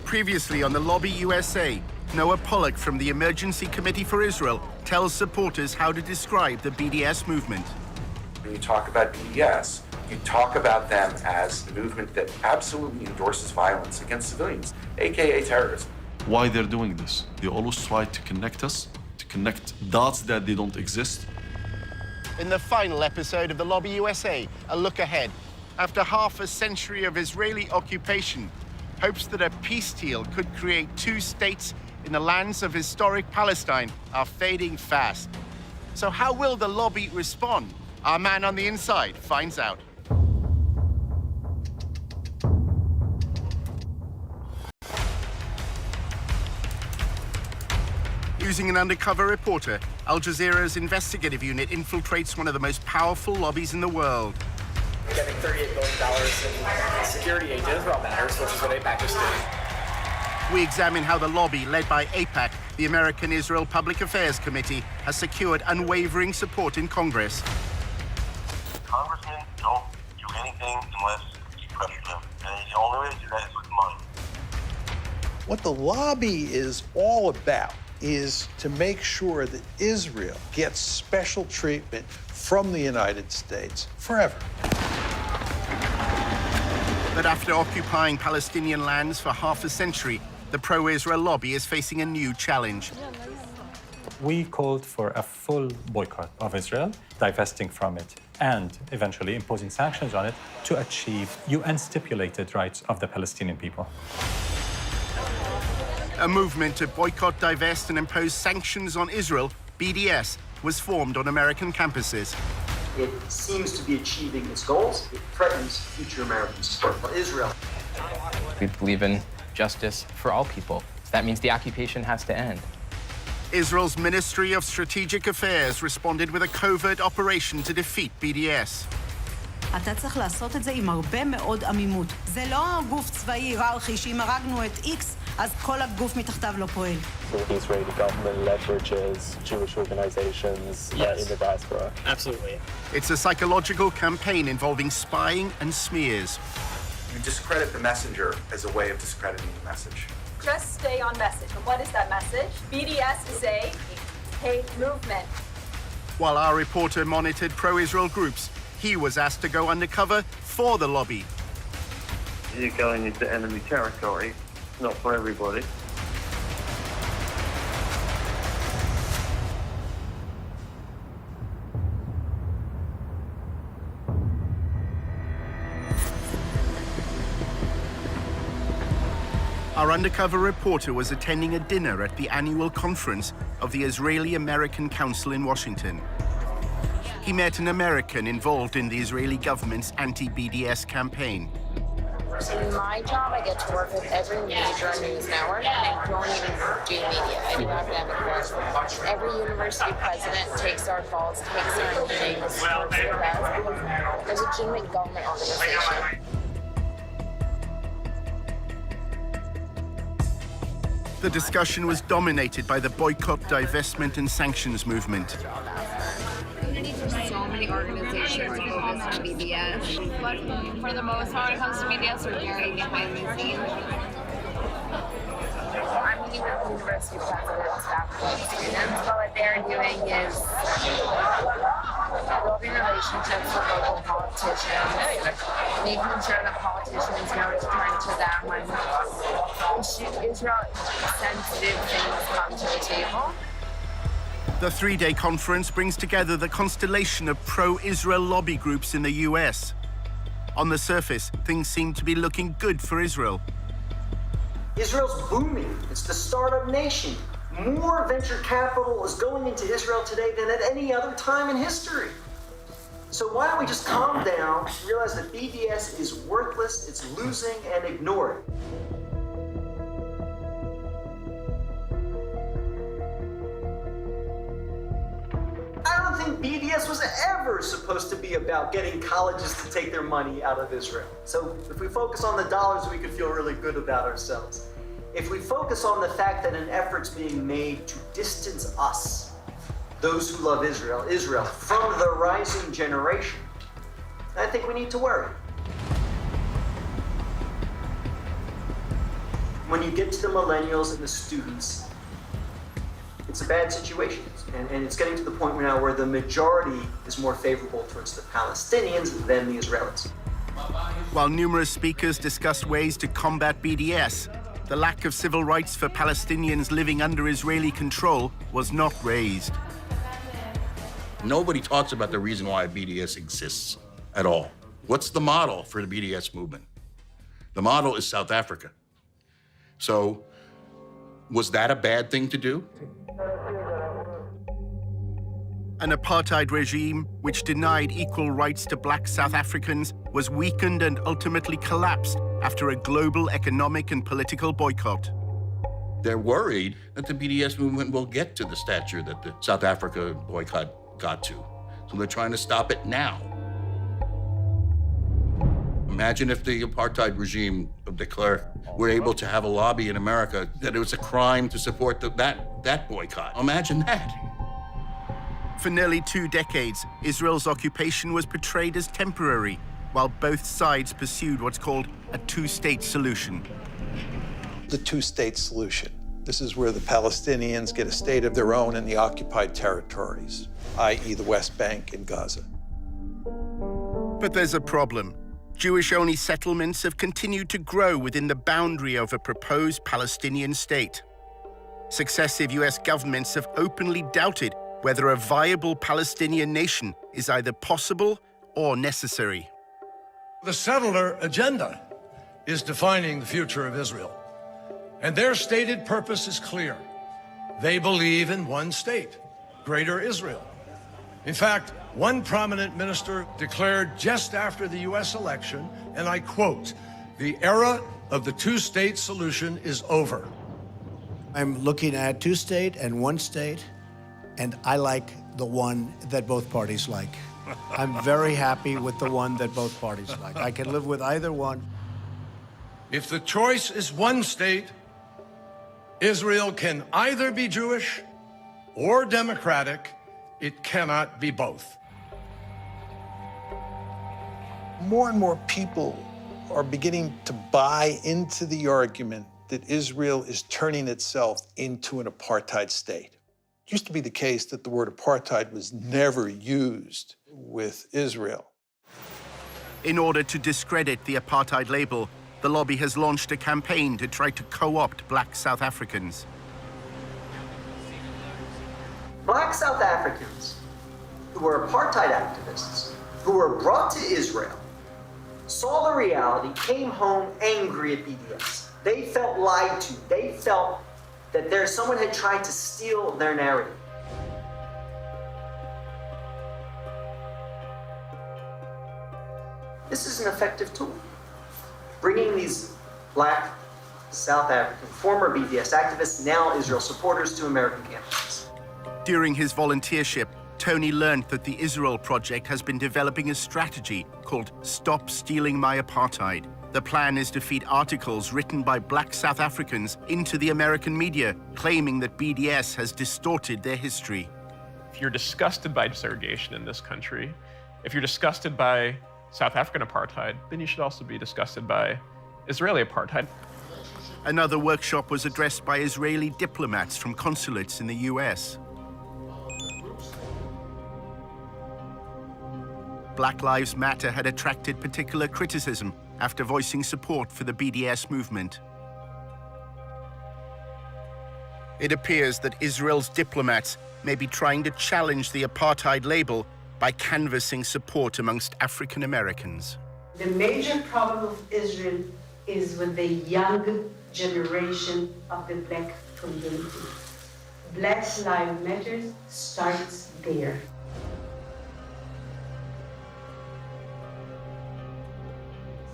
Previously on the Lobby USA, Noah Pollack from the Emergency Committee for Israel tells supporters how to describe the BDS movement. When you talk about BDS, you talk about them as a movement that absolutely endorses violence against civilians, aka terrorism. Why they're doing this? They always try to connect us, to connect dots that they don't exist. In the final episode of the Lobby USA, a look ahead. After half a century of Israeli occupation, hopes that a peace deal could create two states in the lands of historic Palestine are fading fast. So how will the lobby respond? Our man on the inside finds out. Using an undercover reporter, Al Jazeera's investigative unit infiltrates one of the most powerful lobbies in the world. Getting $38 billion in security aid to Israel matters, which is what AIPAC is doing. We examine how the lobby, led by AIPAC, the American Israel Public Affairs Committee, has secured unwavering support in Congress. Congressmen don't do anything unless you pressure them. And the only way to do that is with money. What the lobby is all about is to make sure that Israel gets special treatment from the United States forever. But after occupying Palestinian lands for half a century, the pro-Israel lobby is facing a new challenge. We called for a full boycott of Israel, divesting from it, and eventually imposing sanctions on it to achieve UN-stipulated rights of the Palestinian people. A movement to boycott, divest, and impose sanctions on Israel, BDS, was formed on American campuses. It seems to be achieving its goals. It threatens future American support for Israel. We believe in justice for all people. That means the occupation has to end. Israel's Ministry of Strategic Affairs responded with a covert operation to defeat BDS. אתה צריך לעשות את זה עם הרבה מאוד עמימות. זה לא גוף צבאי היררכי שאם הרגנו את X, אז כל הגוף מתחתיו לא פועל. The Israeli government leverages Jewish organizations in the diaspora. Absolutely. It's a psychological campaign involving spying and smears. You discredit the messenger as a way of discrediting the message. Just stay on message. And what is that message? BDS is a hate movement. While our reporter monitored pro-Israel groups, he was asked to go undercover for the lobby. You're going into enemy territory. It's not for everybody. Our undercover reporter was attending a dinner at the annual conference of the Israeli-American Council in Washington. He met an American involved in the Israeli government's anti-BDS campaign. In my job, I get to work with every major news network, and I don't even do media. I do academic work. Every university president takes our calls, takes our meetings, works with us. There's a legitimate government organization. The discussion was dominated by the boycott, divestment, and sanctions movement. So many organizations focus on BDS. But for the most part, when it comes to BDS, we're very behind the scenes. I'm meeting with university presidents, faculty, students, but what they're doing is building relationships with local politicians, making sure that politicians know to turn to them when Israel-sensitive things come to the table. The three-day conference brings together the constellation of pro-Israel lobby groups in the US. On the surface, things seem to be looking good for Israel. Israel's booming. It's the startup nation. More venture capital is going into Israel today than at any other time in history. So why don't we just calm down, realize that BDS is worthless, it's losing, and ignore it. I don't think BDS was ever supposed to be about getting colleges to take their money out of Israel. So if we focus on the dollars, we could feel really good about ourselves. If we focus on the fact that an effort's being made to distance us, those who love Israel, from the rising generation, I think we need to worry. When you get to the millennials and the students, it's a bad situation. And it's getting to the point now where the majority is more favorable towards the Palestinians than the Israelis. While numerous speakers discussed ways to combat BDS, the lack of civil rights for Palestinians living under Israeli control was not raised. Nobody talks about the reason why BDS exists at all. What's the model for the BDS movement? The model is South Africa. So, was that a bad thing to do? An apartheid regime which denied equal rights to black South Africans was weakened and ultimately collapsed after a global economic and political boycott. They're worried that the BDS movement will get to the stature that the South Africa boycott got to. So they're trying to stop it now. Imagine if the apartheid regime of de Klerk were able to have a lobby in America that it was a crime to support that boycott. Imagine that. For nearly 2 decades, Israel's occupation was portrayed as temporary, while both sides pursued what's called a two-state solution. The two-state solution. This is where the Palestinians get a state of their own in the occupied territories, i.e. the West Bank and Gaza. But there's a problem. Jewish-only settlements have continued to grow within the boundary of a proposed Palestinian state. Successive US governments have openly doubted whether a viable Palestinian nation is either possible or necessary. The settler agenda is defining the future of Israel, and their stated purpose is clear. They believe in one state, Greater Israel. In fact, one prominent minister declared just after the US election, and I quote, "The era of the two-state solution is over." I'm looking at two-state and one state, and I like the one that both parties like. I'm very happy with the one that both parties like. I can live with either one. If the choice is one state, Israel can either be Jewish or democratic. It cannot be both. More and more people are beginning to buy into the argument that Israel is turning itself into an apartheid state. It used to be the case that the word apartheid was never used with Israel. In order to discredit the apartheid label, the lobby has launched a campaign to try to co-opt black South Africans. Black South Africans who were apartheid activists, who were brought to Israel, saw the reality, came home angry at BDS. They felt lied to. They felt that someone had tried to steal their narrative. This is an effective tool. Bringing these black South African former BDS activists, now Israel supporters, to American campuses. During his volunteership, Tony learned that the Israel Project has been developing a strategy called Stop Stealing My Apartheid. The plan is to feed articles written by black South Africans into the American media, claiming that BDS has distorted their history. If you're disgusted by segregation in this country, if you're disgusted by South African apartheid, then you should also be disgusted by Israeli apartheid. Another workshop was addressed by Israeli diplomats from consulates in the US. Black Lives Matter had attracted particular criticism after voicing support for the BDS movement. It appears that Israel's diplomats may be trying to challenge the apartheid label by canvassing support amongst African Americans. The major problem of Israel is with the young generation of the black community. Black Lives Matter starts there.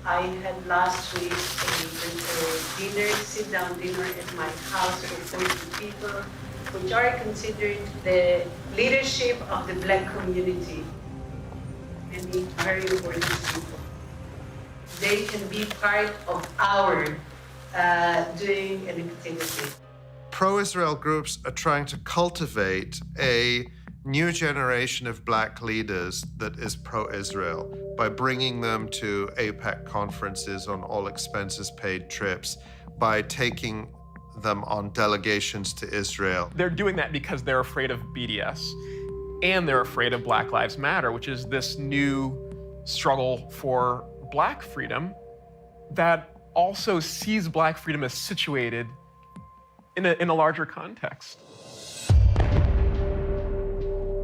I had last week a dinner, sit-down dinner at my house with 40 people, which are considered the leadership of the black community, and the very important people. They can be part of our doing an activity. Pro-Israel groups are trying to cultivate a new generation of black leaders that is pro-Israel by bringing them to AIPAC conferences on all expenses paid trips, by taking them on delegations to Israel. They're doing that because they're afraid of BDS and they're afraid of Black Lives Matter, which is this new struggle for Black freedom that also sees Black freedom as situated in a larger context.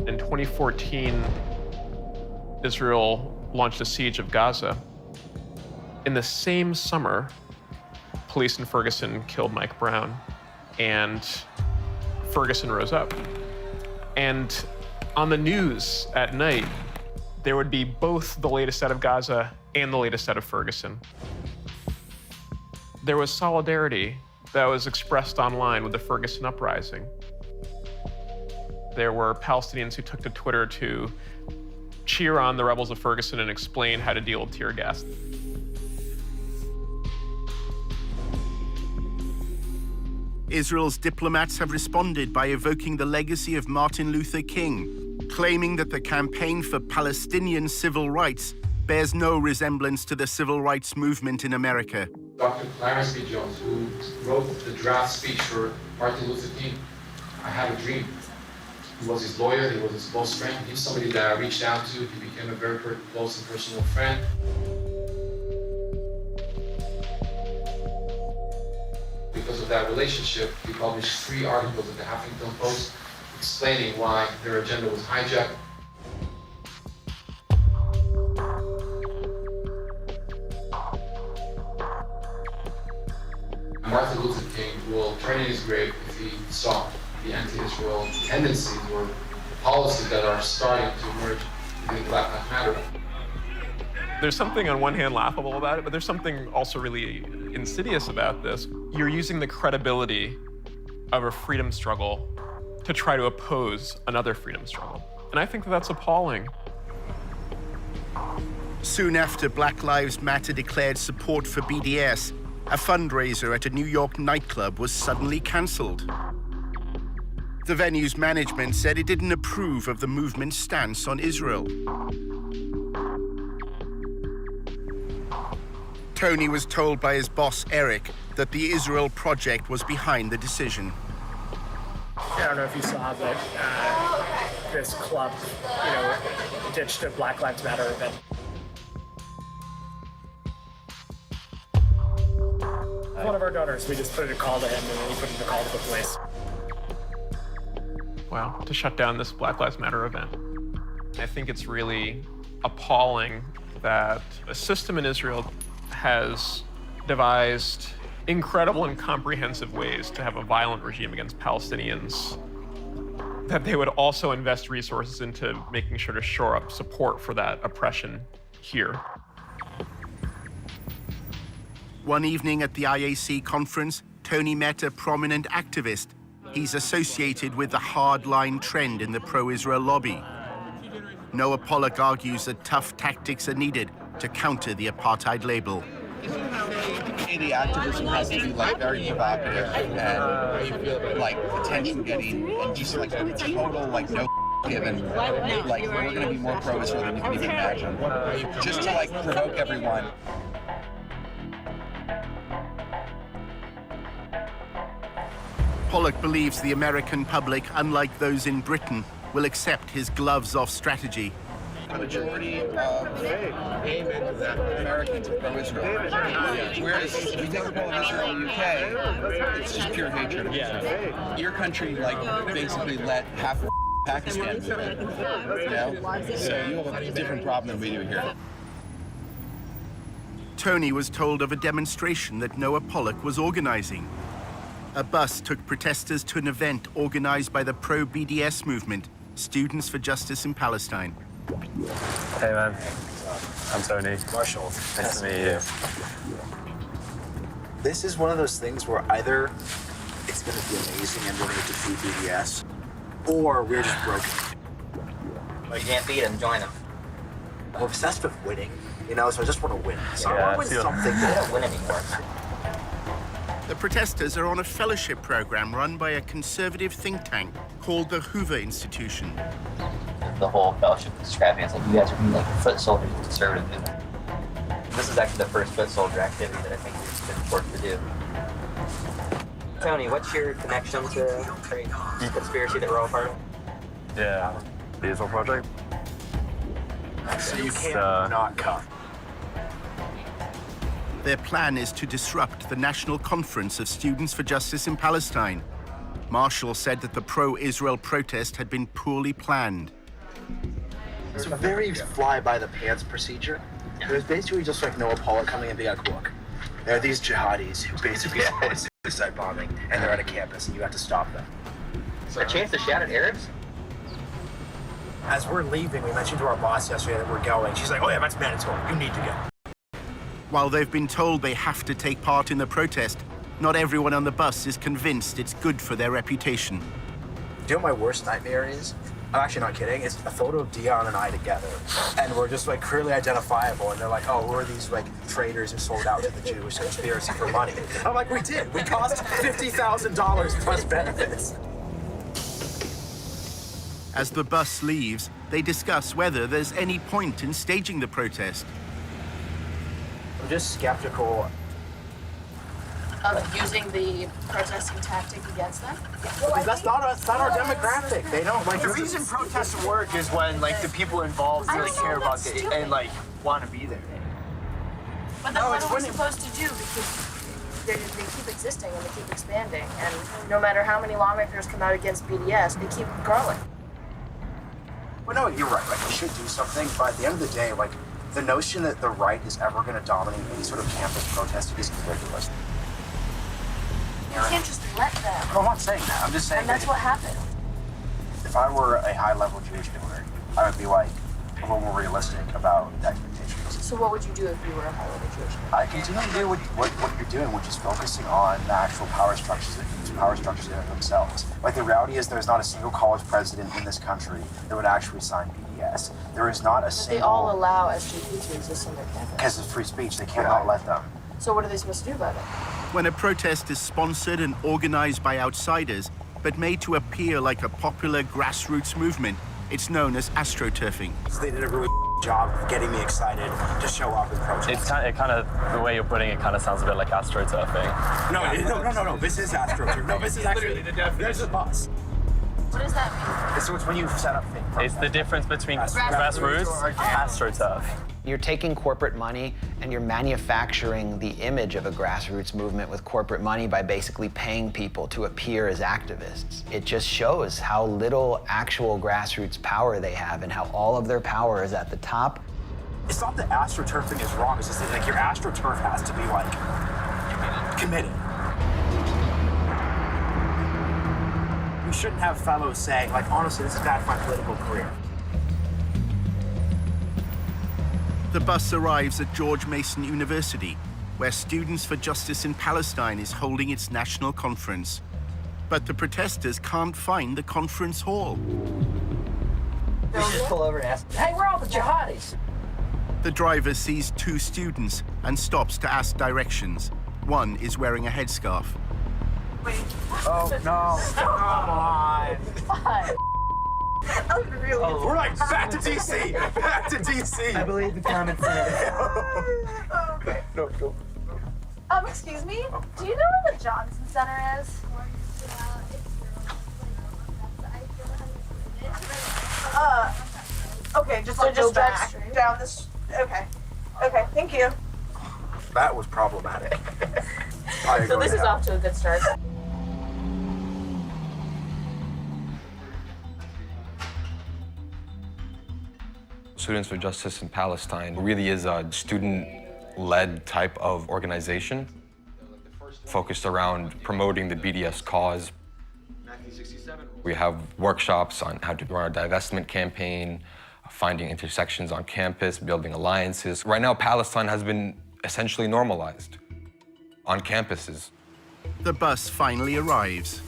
In 2014, Israel launched a siege of Gaza. In the same summer, police in Ferguson killed Mike Brown, and Ferguson rose up. And on the news at night, there would be both the latest out of Gaza and the latest out of Ferguson. There was solidarity that was expressed online with the Ferguson uprising. There were Palestinians who took to Twitter to cheer on the rebels of Ferguson and explain how to deal with tear gas. Israel's diplomats have responded by evoking the legacy of Martin Luther King, claiming that the campaign for Palestinian civil rights bears no resemblance to the civil rights movement in America. Dr. Clarence B. Jones, who wrote the draft speech for Martin Luther King, I Have a Dream. He was his lawyer, he was his close friend. He's somebody that I reached out to. He became a very close and personal friend. Because of that relationship, he published 3 articles in the Huffington Post explaining why their agenda was hijacked. Martin Luther King will turn in his grave if he saw the anti-Israel tendencies or policies that are starting to emerge within Black Lives Matter. There's something on one hand laughable about it, but there's something also really insidious about this. You're using the credibility of a freedom struggle to try to oppose another freedom struggle. And I think that that's appalling. Soon after Black Lives Matter declared support for BDS, a fundraiser at a New York nightclub was suddenly cancelled. The venue's management said it didn't approve of the movement's stance on Israel. Tony was told by his boss, Eric, that the Israel Project was behind the decision. I don't know if you saw, but this club, ditched a Black Lives Matter event. One of our donors, we just put in a call to him, and then he put in a call to the police. Wow, to shut down this Black Lives Matter event. I think it's really appalling that a system in Israel has devised incredible and comprehensive ways to have a violent regime against Palestinians, that they would also invest resources into making sure to shore up support for that oppression here. One evening at the IAC conference, Tony met a prominent activist. He's associated with the hardline trend in the pro-Israel lobby. Noah Pollock argues that tough tactics are needed to counter the apartheid label. The activism has to be very provocative and attention-getting and just total no given. We're going to be more pro-Israel than you can even imagine. Just to provoke everyone. Pollock believes the American public, unlike those in Britain, will accept his gloves-off strategy. The majority of Americans are pro-Israel. Whereas if you take the poll of Israel in the UK, it's just pure hatred of Israel. Your country, basically let half of Pakistan move in. So you have a different problem than we do here. Tony was told of a demonstration that Noah Pollock was organizing. A bus took protesters to an event organized by the pro-BDS movement, Students for Justice in Palestine. Hey man, I'm Tony. Marshall. Nice to meet you. This is one of those things where either it's going to be amazing and we're going to defeat BDS, or we're just broken. Well, you can't beat them, join them. I'm obsessed with winning, so I just want to win. So I want to win something. They don't win anymore. The protesters are on a fellowship program run by a conservative think tank called the Hoover Institution. The whole fellowship is describing it as you guys are being foot soldiers of the conservative movement. This is actually the first foot soldier activity that I think we've been forced to do. Tony, what's your connection to the conspiracy that we're all part of? Yeah, the Israel Project. So you can't not come. Their plan is to disrupt the National Conference of Students for Justice in Palestine. Marshall said that the pro-Israel protest had been poorly planned. It's a very fly-by-the-pants procedure. It was basically just like Noah Pollock coming and being like, look, there are these jihadis who basically support suicide bombing, and they're at a campus, and you have to stop them. A chance to shout at Arabs? As we're leaving, we mentioned to our boss yesterday that we're going. She's like, oh yeah, that's mandatory. You need to go. While they've been told they have to take part in the protest, not everyone on the bus is convinced it's good for their reputation. Do you know what my worst nightmare is? I'm actually not kidding. It's a photo of Dion and I together, and we're just like clearly identifiable. And they're like, "Oh, who are these like traitors who sold out to the Jewish conspiracy for money?" I'm like, "We did. We cost $50,000 plus benefits." As the bus leaves, they discuss whether there's any point in staging the protest. I'm just skeptical. Of using the protesting tactic against them? That's not our demographic. They don't like The reason protests work is when like the people involved really care about it and like want to be there. But then what are we supposed to do? Because they keep existing and they keep expanding, and no matter how many lawmakers come out against BDS, they keep growing. Well, no, you're right. Like, we should do something, but at the end of the day, like, the notion that the right is ever going to dominate any sort of campus protest is ridiculous. You can't just let them. No, I'm not saying that. I'm just saying. And that's what happened. If I were a high-level Jewish donor, I would be like a little more realistic about the expectations. So what would you do if you were a high-level Jewish donor? I continue to do what you're doing, which is focusing on the actual power structures in themselves. Like, the reality is there's not a single college president in this country that would actually sign BDS. There is not a single... They all allow SJP to exist on their campus. Because of free speech, they cannot let them. So what are they supposed to do about it? When a protest is sponsored and organized by outsiders, but made to appear like a popular grassroots movement, it's known as astroturfing. They did a really job of getting me excited to show up and protest. It's kind of the way you're putting it kind of sounds a bit like astroturfing. No. This is astroturfing. No, this is actually the definition. There's a bus. What does that mean? So it's when you set up things. It's the difference between grassroots and astroturf. You're taking corporate money and you're manufacturing the image of a grassroots movement with corporate money by basically paying people to appear as activists. It just shows how little actual grassroots power they have and how all of their power is at the top. It's not that astroturfing is wrong, it's just that like your astroturf has to be like committed. You shouldn't have fellows saying, like, honestly, this is bad for my political career. The bus arrives at George Mason University, where Students for Justice in Palestine is holding its national conference. But the protesters can't find the conference hall. They just pull over and ask, hey, where are all the jihadis? The driver sees two students and stops to ask directions. One is wearing a headscarf. Wait. Oh, no. Come on. What? We're like, back to DC! Back to DC! I believe the comments said. Okay. No, go. Excuse me? Do you know where the Johnson Center is? Okay, just like go back down this. Okay. Okay, thank you. That was problematic. So this is off to a good start. Students for Justice in Palestine really is a student-led type of organization focused around promoting the BDS cause. We have workshops on how to run a divestment campaign, finding intersections on campus, building alliances. Right now, Palestine has been essentially normalized on campuses. The bus finally arrives.